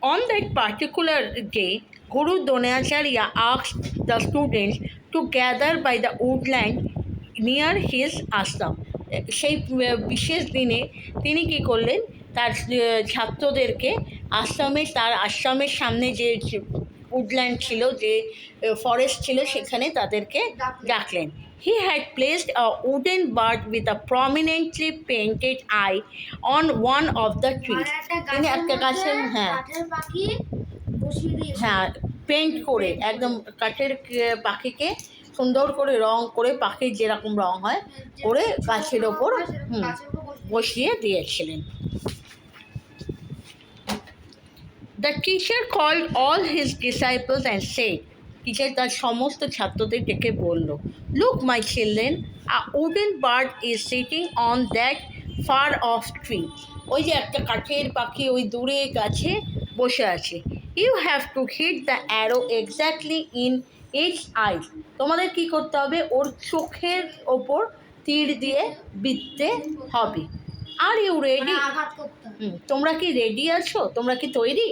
On that particular day, Guru Dronacharya asked the students to gather by the woodland near his ashram. সেই বিশেষ দিনে তিনি কি করলেন, তার ছাত্রদেরকে তার আশ্রমের সামনে যে উডল্যান্ড ছিল, যে ফরেস্ট ছিল, সেখানে তাদেরকে ডাকলেন। He had placed a wooden bird with a prominently painted eye on one of the trees. তিনি একটা গাছের হ্যাঁ পেন্ট করে, একদম কাঠের পাখিকে সুন্দর করে রং করে, পাখির যেরকম রং হয় করে গাছের ওপর বসিয়ে দিয়েছিলেন। The teacher called all his disciples and said, teacher তার সমস্ত ছাত্রদের ডেকে বলল, Look my children, a wooden bird is sitting on that far off tree. ওই যে একটা কাঠের পাখি ওই দূরে গাছে বসে আছে। You have to hit the arrow exactly in its eyes. তোমাদের কি করতে হবে, ওর চোখের ওপর তীর দিয়ে বিঁধতে হবে। Are you ready? তোমরা কি রেডি আছো? তোমরা কি তৈরি?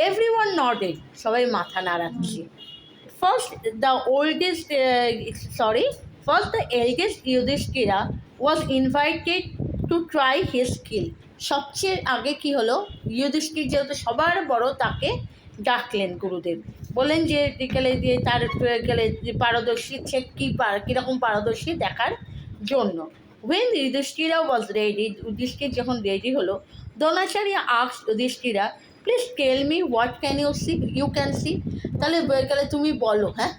Everyone nodded. সবাই মাথা নাড়াচ্ছে। First the eldest Yudhishthira was invited to try his skill. সবচেয়ে আগে কি হলো, যুধিষ্ঠির যেহেতু সবার বড়, তাকে ডাকলেন গুরুদেব। বলেন যে বিকেলে দিয়ে তার গেলে পারদর্শী সে কীরকম পারদর্শী দেখার জন্য। When Yudhishthira was ready, Yudhishthir যখন রেডি হলো, Dronacharya asked Yudhishthira, please tell me what can you can see. তাহলে গেলে তুমি বলো, হ্যাঁ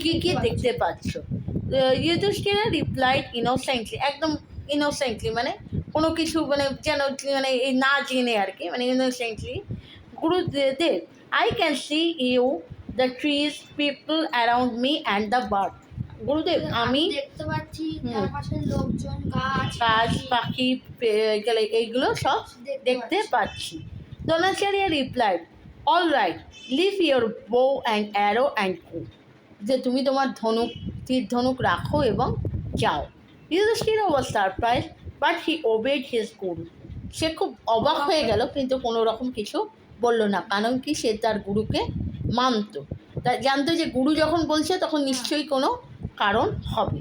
কি কি দেখতে পাচ্ছ। যুধিষ্ঠিরা রিপ্লাইড ইনোসেন্টলি, একদম ইনোসেন্টলি মানে কোনো কিছু মানে যেন মানে এই না জেনে আর কি, মানে innocently. Gurudev, I can see you, the trees, people around me and the bird. Gurudev, আমি দেখতে পাচ্ছি চারপাশের লোকজন, গাছ, পাখি গেলে এইগুলো সব দেখতে পাচ্ছি। Dronacharya replied, all right, leave your bow and arrow and go. যে তুমি তোমার তীর ধনুক রাখো এবং যাও। Yudhishthir was surprise but he obeyed his guru. সে খুব অবাক হয়ে গেল, কিন্তু কোনো রকম কিছু বলল না, কারণ কি সে তার গুরুকে মানত, তা জানতো যে গুরু যখন বলছে তখন নিশ্চয়ই কোনো কারণ হবে।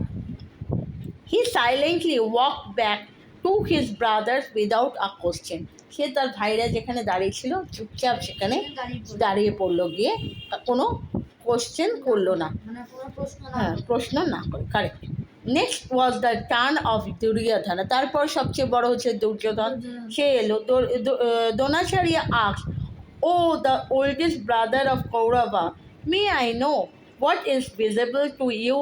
He silently walk back to his brothers without a question. সে তার ভাইরা যেখানে দাঁড়িয়েছিল চুপচাপ সেখানে দাঁড়িয়ে পড়লো, গিয়ে কোনো কোশ্চেন করলো না, হ্যাঁ প্রশ্ন না করে। Correct. Next was the turn of Duryodhan. তারপর সবচেয়ে বড় হচ্ছে দুর্যোধন। সে এলো। Dronacharya asked, O the oldest brother of Kaurava, may I know what is visible to you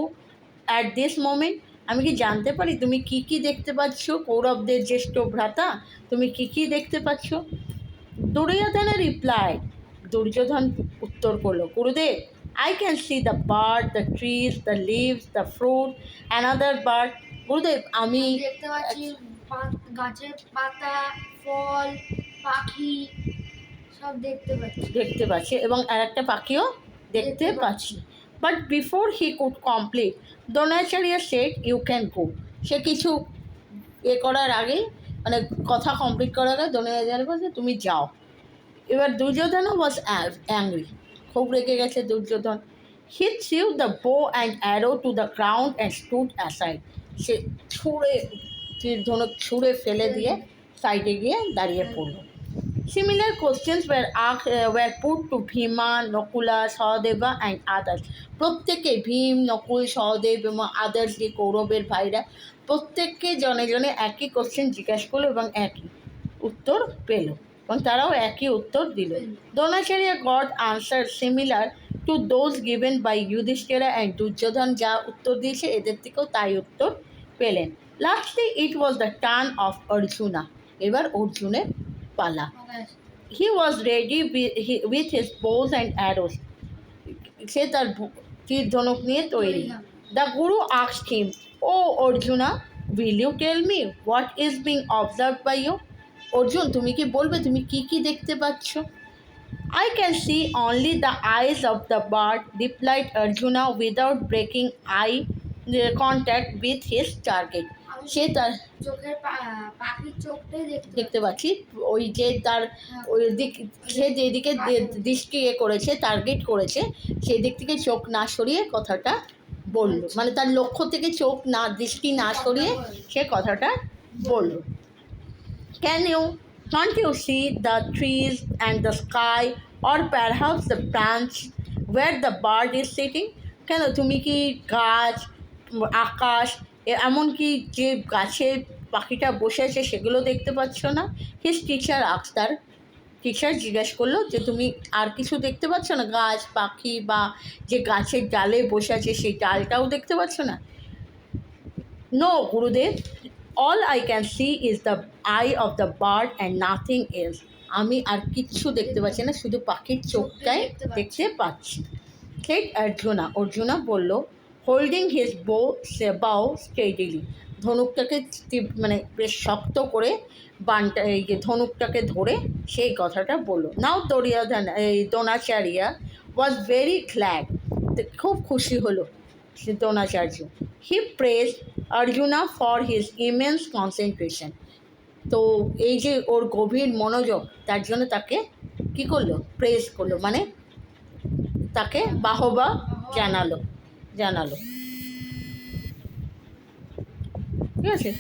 at this moment. আমি কি জানতে পারি তুমি কি কি দেখতে পাচ্ছ? কৌরবদের জ্যেষ্ঠ ভ্রাতা, তুমি কি কি দেখতে পাচ্ছ? দুর্যোধনের রিপ্লাই, দুর্যোধন উত্তর করলো, গুরুদেব, I can see the bird, the trees, the leaves, the fruit, another bird. গুরুদেব, আমি দেখতে পাচ্ছি গাছের পাতা, ফল, পাখি সব দেখতে পাচ্ছি এবং আরেকটা পাখিও দেখতে পাচ্ছি। But before he could complete, Dronacharya said, you can go. সে কিছু করার আগেই, মানে কথা কমপ্লিট করার আগে দ্রোণাচার্য বলছে তুমি যাও। এবার দুর্যোধন ওয়াজ অ্যাংরি, খুব রেগে গেছে Duryodhan. He threw the bow and arrow to the ground and stood aside. সে তীর ধনুক ছুঁড়ে ফেলে দিয়ে সাইডে গিয়ে দাঁড়িয়ে পড়ল। Similar questions were put to Bhima, Nakula, Sahadeva and others. প্রত্যেকে ভীম, নকুল, সহদেব এবং আদার্স যে কৌরবের ভাইরা, প্রত্যেককে জনে জনে একই কোশ্চেন জিজ্ঞাসা করলো এবং একই উত্তর পেল, এবং তারাও একই উত্তর দিল। Dronacharya got answer similar to those given by Yudhishthira and Duryodhan. যা উত্তর দিয়েছে এদের থেকেও তাই উত্তর পেলেন। Lastly it was the turn of Arjuna. এবার অর্জুনের পালা। He was ready with his bows and arrows. সে তার তীর ধনুক নিয়ে তৈরি। The guru asked him, O Arjuna, will you tell me what is being observed by you? Arjun, তুমি কি বলবে তুমি কি কি দেখতে পাচ্ছ? I can see only the eyes of the bird, replied Arjuna without breaking eye contact with his target. আমি সে তার চোখের পাখির চোখটাই দেখতে পাচ্ছি, ওই যে তার ওই দিক, সে যেদিকে দৃষ্টি করেছে, টার্গেট করেছে, সেই দিক থেকে চোখ না সরিয়ে কথাটা বলল, মানে তার লক্ষ্য থেকে চোখ না, দৃষ্টি না সরিয়ে সে কথাটা বলল। Can't you see the trees and the sky, or perhaps the branch where the bird is sitting? কেন তুমি কি গাছ, আকাশ, এমনকি যে গাছে পাখিটা বসে আছে সেগুলো দেখতে পাচ্ছ না? হিজ টিচার আস্কড, তার টিচার জিজ্ঞেস করলো যে তুমি আর কিছু দেখতে পাচ্ছ না? গাছ, পাখি বা যে গাছের ডালে বসে আছে সেই ডালটাও দেখতে পাচ্ছ না? নো গুরুদেব, all I can see is the eye of the bird and nothing else. আমি আর কিচ্ছু দেখতে পাচ্ছি না, শুধু পাখির চোখটাই দেখতে পাচ্ছি। ঠিক অর্জুনা বলল, হোল্ডিং হিজ বাউ স্টেডিলি, ধনুকটাকে মানে বেশ শক্ত করে বানটা, এই যে ধনুকটাকে ধরে সেই কথাটা বললো। Now Dronacharya was very glad, খুব খুশি হলো সে Dronacharya. He praise Arjuna for his immense concentration, তো এই যে ওর গভীর মনোযোগ, তার জন্য তাকে কী করলো? প্রেজ করলো, মানে তাকে বাহবা জানালো। ঠিক আছে।